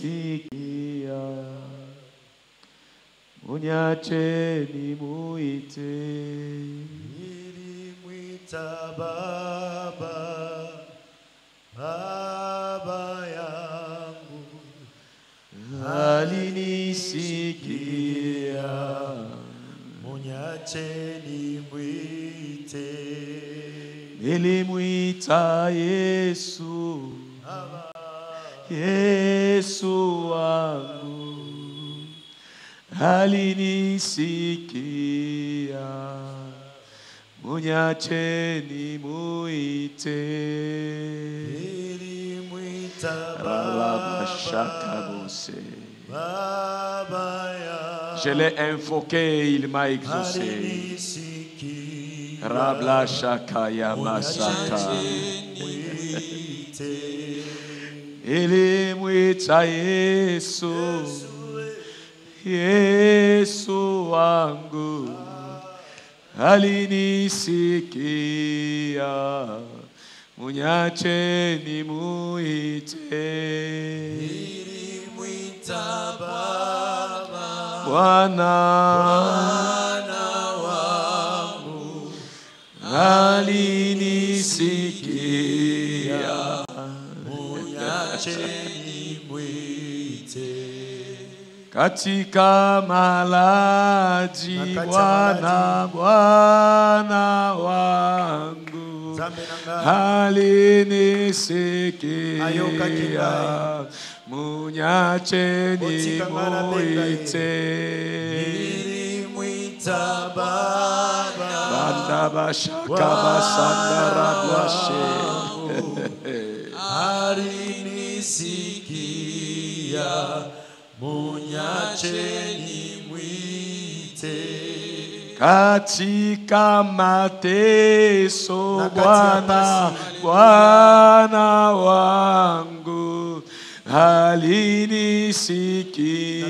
alinisikia. Munyache nimuite. Nilimwita Baba, Baba yangu, alinisikia. Munyache nimwite. Nilimwita Yesu, Yesu wangu, alinisikia. Munyache nimuite. Nilimwita Baba, Baba yangu, je l'ai invoqué, il m'a exaucé. Rabla Shakaya Masaka. Nilimwita Yesu, Yesu wangu, alinisikia. Munyache nimuite. Nilimwita Baba, Bwana wangu, alinisikia. Munyache nimwite. Katika malaji Bwana wangu, alinisikia. Munyache nimuite. Nilimwita Baba, Banda bashaka basanda rablashe. alinisikia. Munyache nimwite. Katika mateso Bwana wangu, alinisikia.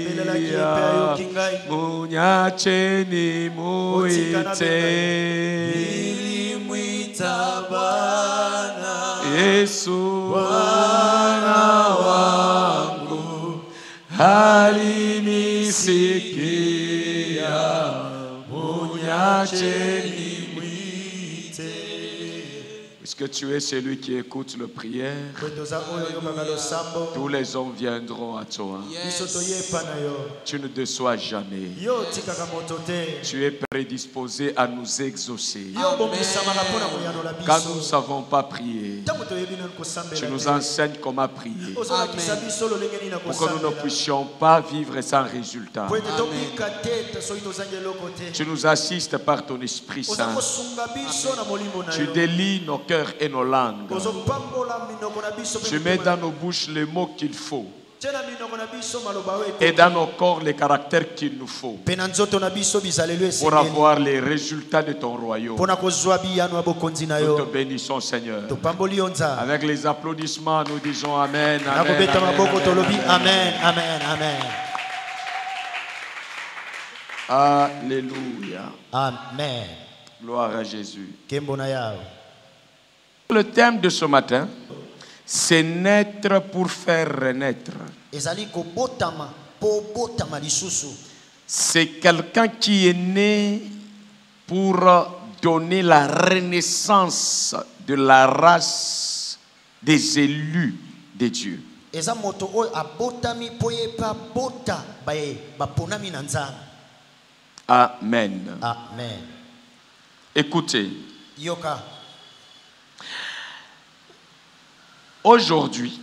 Munyache nimuite. Nilimwita Bwana, Yesu Bwana wangu, alinisikia. Munyache nimuite. Puisque tu es celui qui écoute nos prières, tous les hommes viendront à toi. Tu ne déçois jamais. Tu es prédisposé à nous exaucer. Quand nous ne savons pas prier, tu nous enseignes comment prier, pour que nous ne puissions pas vivre sans résultat. Tu nous assistes par ton Esprit Saint. Tu délies nos cœurs et nos langues. Tu mets dans nos bouches les mots qu'il faut, et dans nos corps les caractères qu'il nous faut, pour avoir les résultats de ton royaume. Nous te bénissons, Seigneur. Avec les applaudissements, nous disons Amen. Amen, amen, amen, amen. Alléluia. Amen. Gloire à Jésus. Le thème de ce matin, c'est naître pour faire renaître. C'est quelqu'un qui est né pour donner la renaissance de la race des élus de Dieu. Amen. Amen. Écoutez. Aujourd'hui,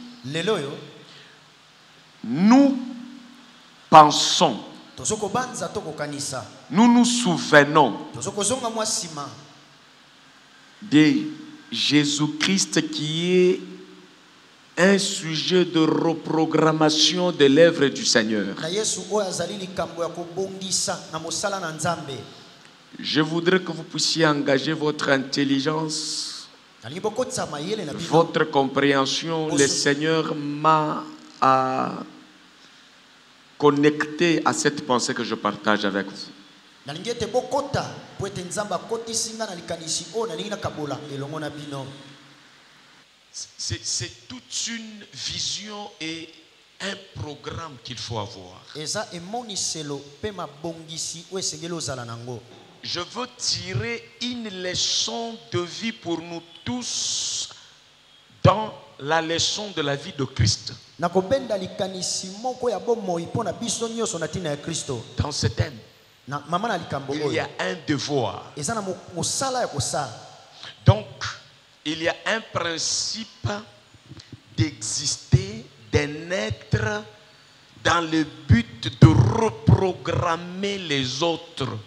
nous pensons, nous nous souvenons de Jésus-Christ qui est un sujet de reprogrammation de l'œuvre du Seigneur. Je voudrais que vous puissiez engager votre intelligence, votre compréhension. Le Seigneur m'a connecté à cette pensée que je partage avec vous. C'est toute une vision et un programme qu'il faut avoir. Je veux tirer une leçon de vie pour nous tous dans la leçon de la vie de Christ. Dans ce thème, il y a un devoir. Donc, il y a un principe d'exister, d'un être dans le but de reprogrammer les autres.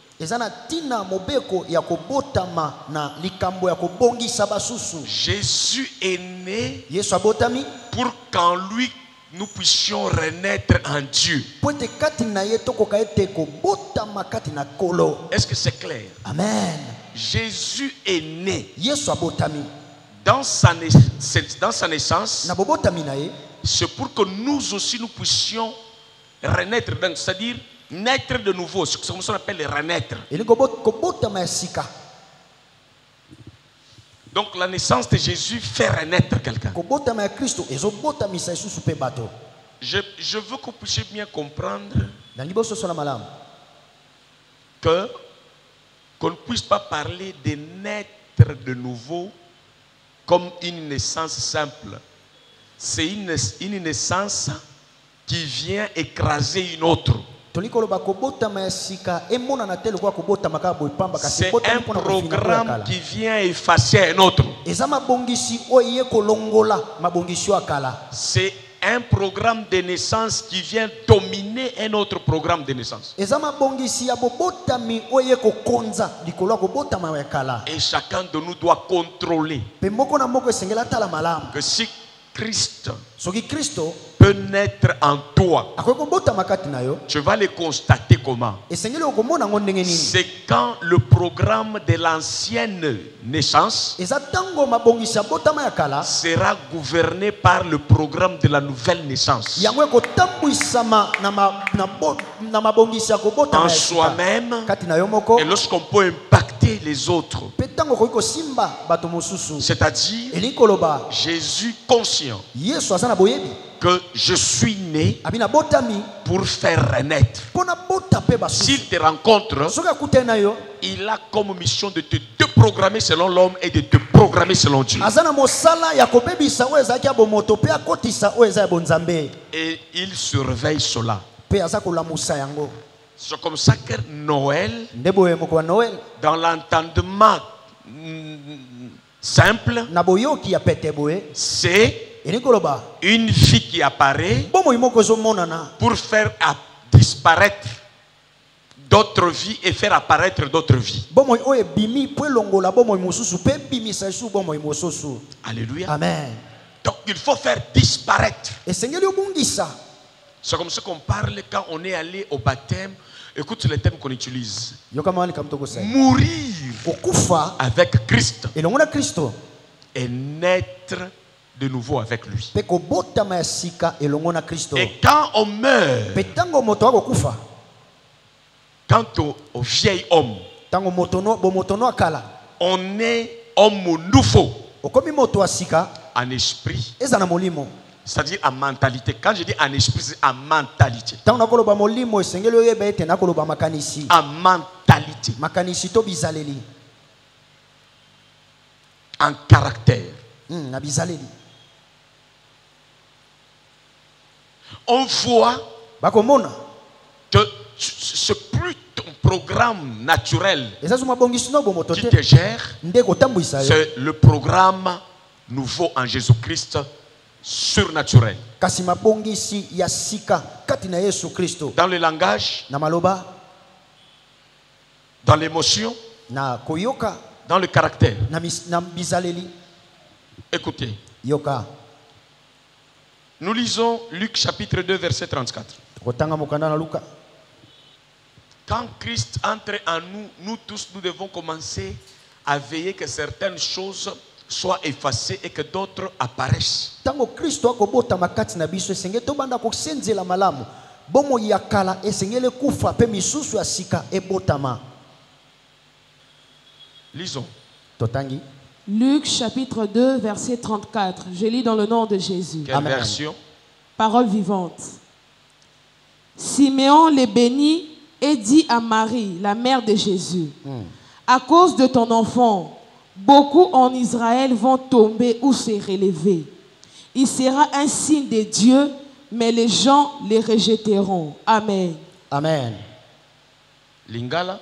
Jésus est né pour qu'en lui nous puissions renaître en Dieu. Est-ce que c'est clair? Amen. Jésus est né. Dans sa naissance, c'est pour que nous aussi nous puissions renaître, c'est-à-dire naître de nouveau, ce qu'on appelle renaître. Donc la naissance de Jésus fait renaître quelqu'un. Je veux que vous puissiez bien comprendre qu'on ne puisse pas parler de naître de nouveau comme une naissance simple. C'est une naissance qui vient écraser une autre. C'est un programme qui vient effacer un autre. C'est un programme de naissance qui vient dominer un autre programme de naissance. Et chacun de nous doit contrôler que si Christ peut naître en toi, tu vas le constater comment? C'est quand le programme de l'ancienne naissance sera gouverné par le programme de la nouvelle naissance. En soi-même, et lorsqu'on peut impacter les autres. C'est-à-dire, Jésus conscient que je suis né pour faire renaître. S'il te rencontre, il a comme mission de te déprogrammer selon l'homme et de te programmer selon Dieu. Et il surveille cela. C'est comme ça que Noël, dans l'entendement simple, c'est une vie qui apparaît pour faire disparaître d'autres vies et faire apparaître d'autres vies. Alléluia. Amen. Donc il faut faire disparaître. C'est comme ça qu'on parle quand on est allé au baptême. Écoute le thème qu'on utilise. Mourir avec Christ et naître de nouveau avec lui. Et quand on meurt, quant au vieil homme, on est homme nouveau en esprit, c'est-à-dire en mentalité. Quand je dis en esprit, c'est en mentalité. En mentalité. En caractère. On voit que c'est plus ton programme naturel qui te gère, c'est le programme nouveau en Jésus-Christ surnaturel. Dans le langage, dans l'émotion, dans le caractère. Écoutez. Nous lisons Luc chapitre 2 verset 34. Quand Christ entre en nous, nous tous nous devons commencer à veiller que certaines choses soient effacées et que d'autres apparaissent. Lisons. Luc chapitre 2, verset 34. Je lis dans le nom de Jésus. Quelle version? Parole vivante. Siméon les bénit et dit à Marie, la mère de Jésus, à cause de ton enfant, beaucoup en Israël vont tomber ou se relever. Il sera un signe de Dieu, mais les gens les rejetteront. Amen. Amen. Lingala.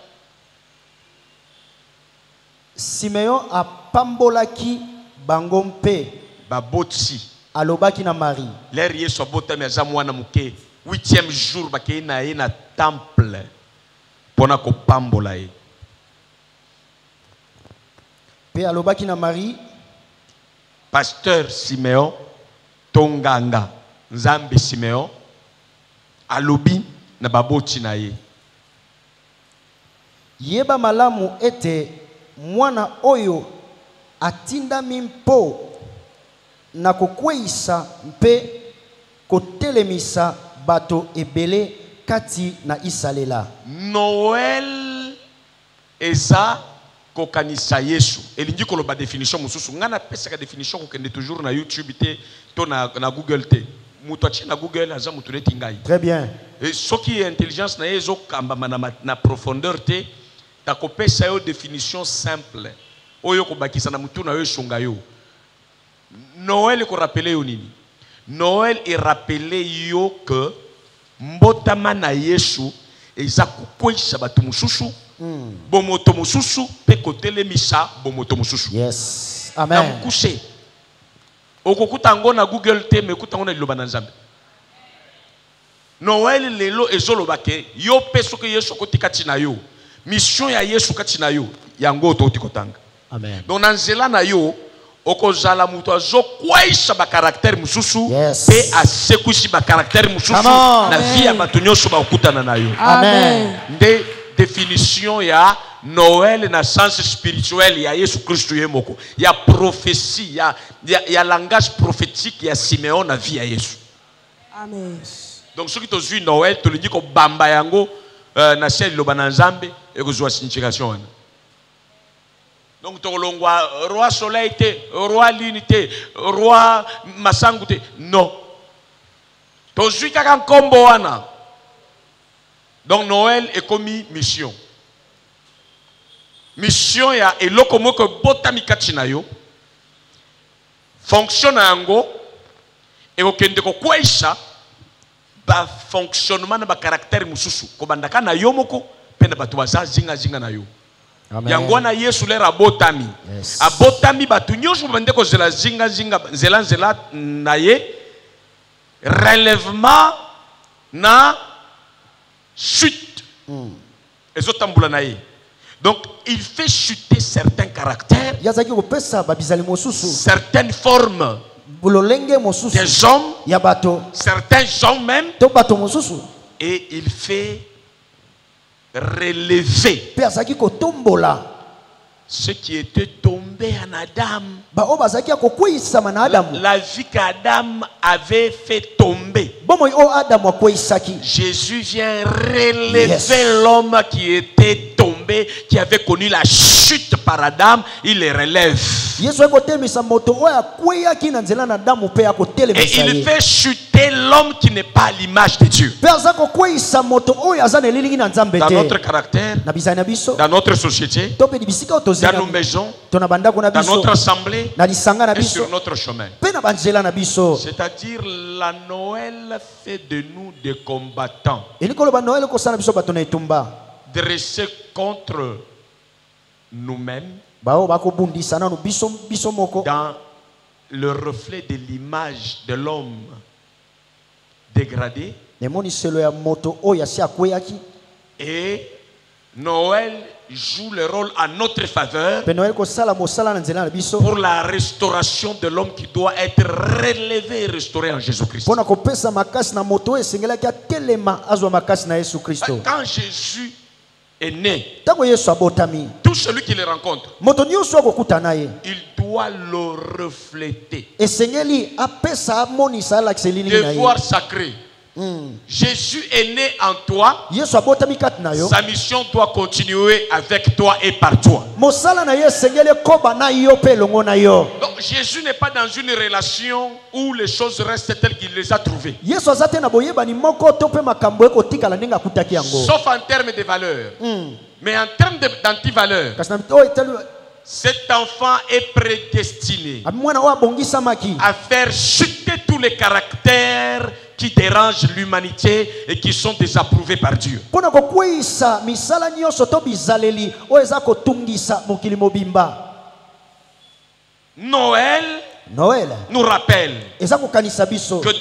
Siméon a pambolaki bangompe Baboti. alobaki na Marie. L'air yeso botami azamwana muke. 8e jour bakei na ye na temple. Pona ko pambola ye. Pe alobaki na Marie. Pasteur Siméon Tonganga Nzambe Siméon alobi na baboti na ye. Yeba malamu ete mwana oyo atindami mpo na kokweisa mpe kotelemisa bato ebele kati na Isalela. Noël eza kokanisa Yesu. Elingi koloba définition mususu. Ngana pesa ka définition kokende toujours na YouTube te to na Google te. Mutu achi na Google aza mutu neti ngai. Très bien. Et soki intelligence na yezo kamba na profondeur te ta kopesa yo définition simple. Oyo kobakisa na mutu na yo shonga yo. Noël ko rappeler yo nini? Noël est rappelé yo que mbotama na Yesu eza kukwisa batu mususu. Bomoto mususu pe kotelemisa bomoto mususu. Yes. Amen. Na mkushe. Okokuta ngo na Google te mekuta ngo na liloba na Nzambe. Noël lelo ezolobake yo peso ke Yesu kotika tina yo. Mission ya Yesu katina yo yango to tikotanga. Amen. Donc na nzela na yo okozala mutu azokwaisha ba caractère mususu yes. Pe asekushi ba caractère mususu na vie ya bato nyonso ba okutana na yo. Amen. Nde définition ya Noël na sens spirituel ya Yesu Kristo yemoko. Ya prophétie ya langage prophétique ya Siméon na vie ya Yesu. Amen. Donc ce qui te suit Noël to lingi ko bamba yango na ciel loba na Nzambe e ko zwa signification wana. Donc to longwa roi soleil te, roi lune te, roi masangu te. Non. To suit kaka nkombo wana. Donc Noël est commis mission. Mission ya eloko moko botami katina yo. Fonction yango e okende ko kwaisha ba fonctionnement na ba caractère mususu ko bandaka na yo moko pena batu baza zinga na yo. Amen. Yango na Yesu lera botami. Yes. Abotami batu nyonso bande ko zela zinga zela na ye relèvement na chute. Ezotambula na ye. Donc il fait chuter certains caractères, certaines formes des hommes, certains gens même, et il fait relever ce qui était tombé en Adam. La vie qu'Adam avait fait tomber. Jésus vient relever l'homme qui était tombé, qui avait connu la chute par Adam. Il les relève. Et il fait chuter l'homme qui n'est pas à l'image de Dieu. Dans notre caractère, dans notre société, dans nos maisons, dans notre assemblée et sur notre chemin. C'est-à-dire la Noël fait de nous des combattants dressés contre nous-mêmes dans le reflet de l'image de l'homme dégradé. Et Noël joue le rôle à notre faveur pour la restauration de l'homme qui doit être relevé et restauré en Jésus-Christ. Quand Jésus est né, tout celui qui le rencontre, il doit le refléter. Devoir sacré. Jésus est né en toi. Sa mission doit continuer avec toi et par toi. Donc Jésus n'est pas dans une relation où les choses restent telles qu'il les a trouvées. Sauf en termes de valeurs. Mais en termes d'antivaleurs, cet enfant est prédestiné à faire chuter tous les caractères qui dérangent l'humanité et qui sont désapprouvés par Dieu. Noël nous rappelle que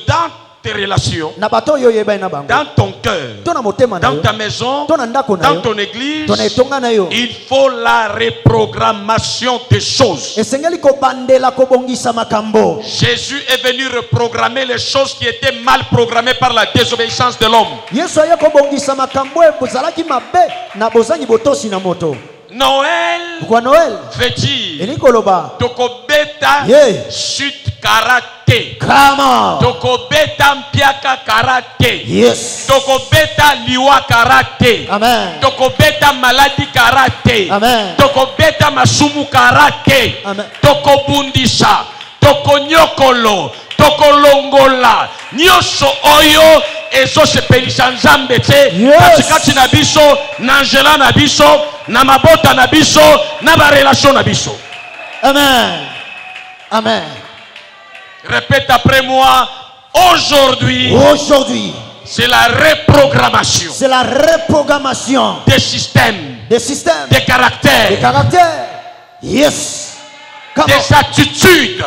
dans tes relations, dans ton cœur, dans ta maison, dans ton église, il faut la reprogrammation des choses. Jésus est venu reprogrammer les choses qui étaient mal programmées par la désobéissance de l'homme. Noël veut dire Tokobeta chute karaté, Tokobeta mpiaka karaté, Tokobeta liwa karaté, Tokobeta maladie karaté, Tokobeta masumu karaté, Tokobundisha, Tokonyokolo, Tokolongola, nyonso oyo ezosepelisa nzambe te katikati na biso, na nzela na biso, na mabota na biso, na ba relation na biso. Amen. Amen. Répète après moi. Aujourd'hui, c'est la reprogrammation. C'est la reprogrammation des systèmes, des caractères, yes, des attitudes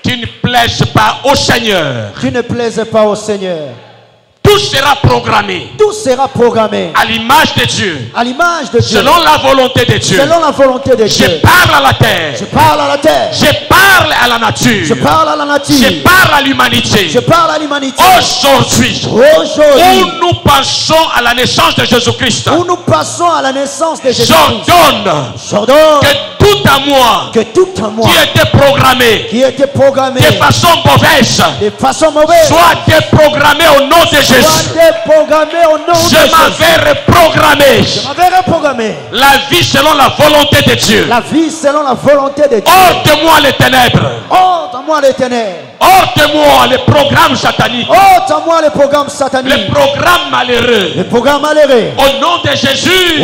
qui ne plaisent pas au Seigneur. Tout sera programmé. À l'image de Dieu. Selon la volonté de Dieu. Je parle à la terre. Je parle à la nature. Je parle à l'humanité. Aujourd'hui, où nous passons à la naissance de Jésus-Christ. J'ordonne que tout à moi qui était programmé de façon mauvaise soit déprogrammé au nom de Jésus. Je m'avais reprogrammé. La vie selon la volonté de Dieu. Hors de moi les ténèbres. Hors de moi les programmes sataniques. Les programmes malheureux. Au nom de Jésus.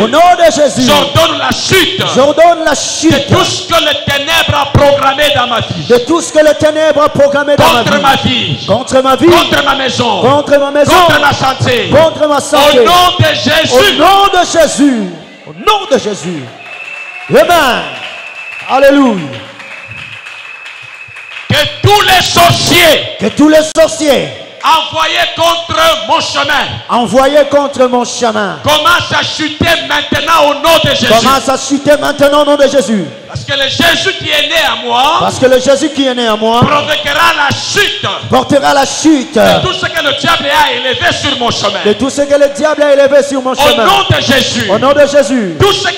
J'ordonne la chute. De tout ce que les ténèbres a programmé dans ma vie. Contre ma vie. Contre ma maison. Contre ma santé. Au nom de Jésus. Au nom de Jésus. Amen. Alléluia. Que tous les sorciers envoyés contre mon chemin commencent à chuter maintenant au nom de Jésus. Parce que le Jésus qui est né à moi, portera la chute de tout ce que le diable a élevé sur mon chemin. Au nom de Jésus. Tout ce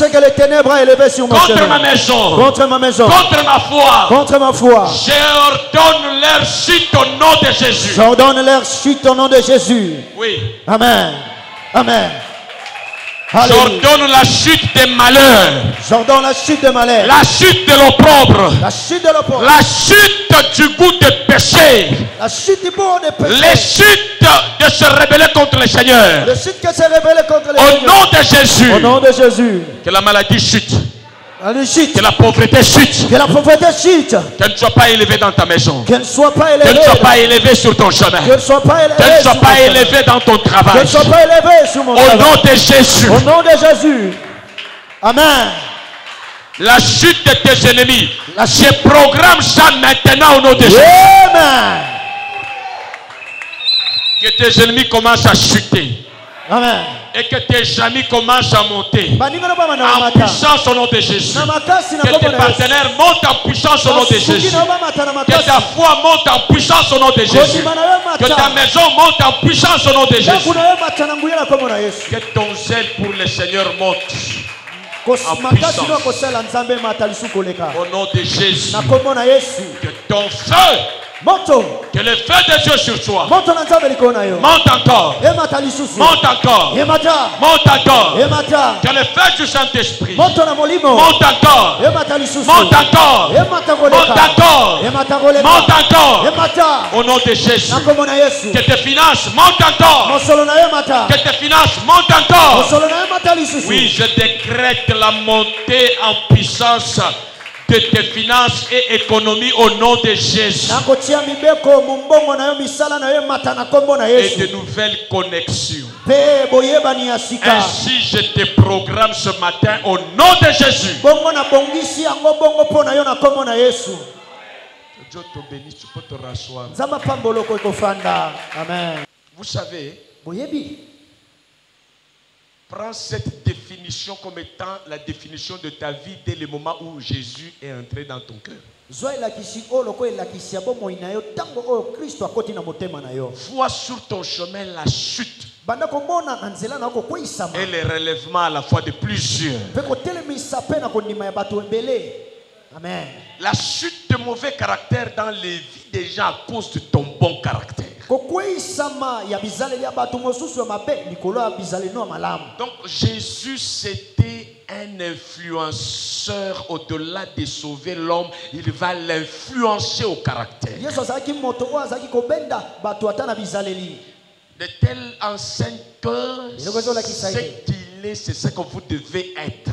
que le ténèbre a élevé sur mon chemin. Contre ma maison. Contre ma foi. J'ordonne leur chute au nom de Jésus. Oui. Amen. Amen. J'ordonne la chute des malheurs. La chute de l'opprobre. La chute du goût de péché. Les chutes de se rebeller contre le Seigneur. Au nom de Jésus. Que la maladie chute. Que la pauvreté chute. Que ne sois pas élevé dans ta maison. Que ne sois pas élevé sur ton chemin. Que ne sois pas élevé dans ton travail. Au nom de Jésus. Amen. La chute de tes ennemis. Je programme ça maintenant au nom de Jésus. Amen. Que tes ennemis commencent à chuter. Amen. Et que tes amis commencent à monter en puissance au nom de Jésus. Que tes partenaires montent en puissance au nom de Jésus. Que ta foi monte en puissance au nom de Jésus. Que ta maison monte en puissance au nom de Jésus. Que ton zèle pour le Seigneur monte. Au nom de Jésus. Que ton feu, que le feu de Dieu sur toi monte encore, monte encore, monte encore, que le feu du Saint-Esprit monte encore, monte encore, monte encore, au nom de Jésus. Que tes finances montent encore, que tes finances montent encore. Oui, je décrète la montée en puissance de tes finances et économies au nom de Jésus. Et de nouvelles connexions. Ainsi je te programme ce matin au nom de Jésus. Dieu te bénisse, tu peux te rasseoir. Vous savez, prends cette définition comme étant la définition de ta vie dès le moment où Jésus est entré dans ton cœur. Vois sur ton chemin la chute et le relèvement à la fois de plusieurs. Amen. La chute de mauvais caractère dans les vies des gens à cause de ton bon caractère. Donc Jésus c'était un influenceur. Au-delà de sauver l'homme, il va l'influencer au caractère. De telles enseignes que ce qu'il est, c'est ce que vous devez être.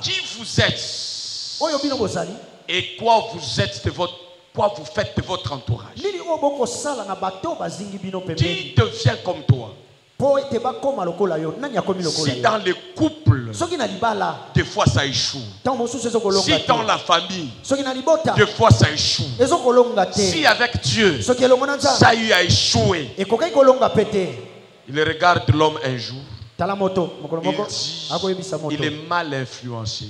Qui vous êtes et quoi vous êtes de votre, quoi vous faites de votre entourage. Qui devient comme toi. Si dans le couple, des fois ça échoue. Si dans la famille, des fois ça échoue. Si avec Dieu, ça a eu à échouer. Il regarde l'homme un jour. Il est mal influencé.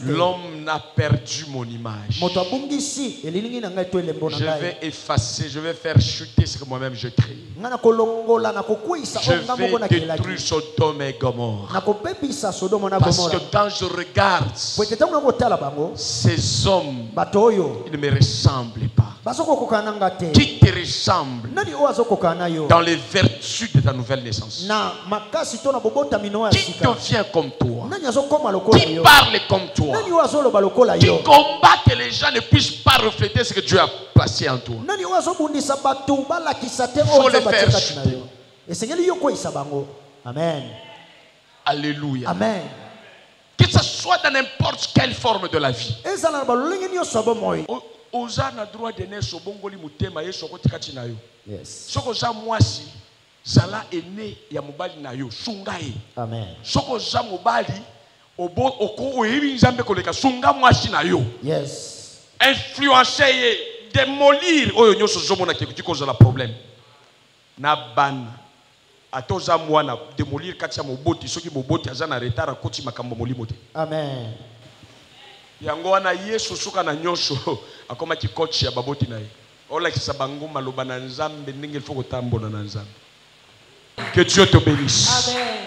L'homme a perdu mon image. Je vais effacer, je vais faire chuter ce que moi-même je crée. Je vais détruire Sodome et Gomorrhe. Parce que quand je regarde ces hommes, ils ne me ressemblent pas. Qui te ressemble dans les vertus de ta nouvelle naissance? Qui devient comme toi? Qui parle comme toi? Qui combat que les gens ne puissent pas refléter ce que Dieu a placé en toi? Il faut les faire chuter. Amen. Alléluia. Amen. Que ce soit dans n'importe quelle forme de la vie. Oza na droit de ne sobongoli mutema yeso kotikati na yo. Yes. Soko za mwasi zala ene ya mobali na yo sunga ye. Amen. Soko za mobali obo oko oyebi nzambe koleka sunga mwasi na yo. Yes. Influencer ye, démolir oyo nyoso zomona kekuti koza la problème. Na ban atoza mwana démolir kati ya moboti soki moboti azana retard akoti makambo molimo te. Amen. Yango wana Yesu suka na nyonso akoma ki coach ya baboti na ye. Ola kisabangu maloba na nzambe ndenge il faut kotambola na nzambe. Que Dieu te bénisse. Amen.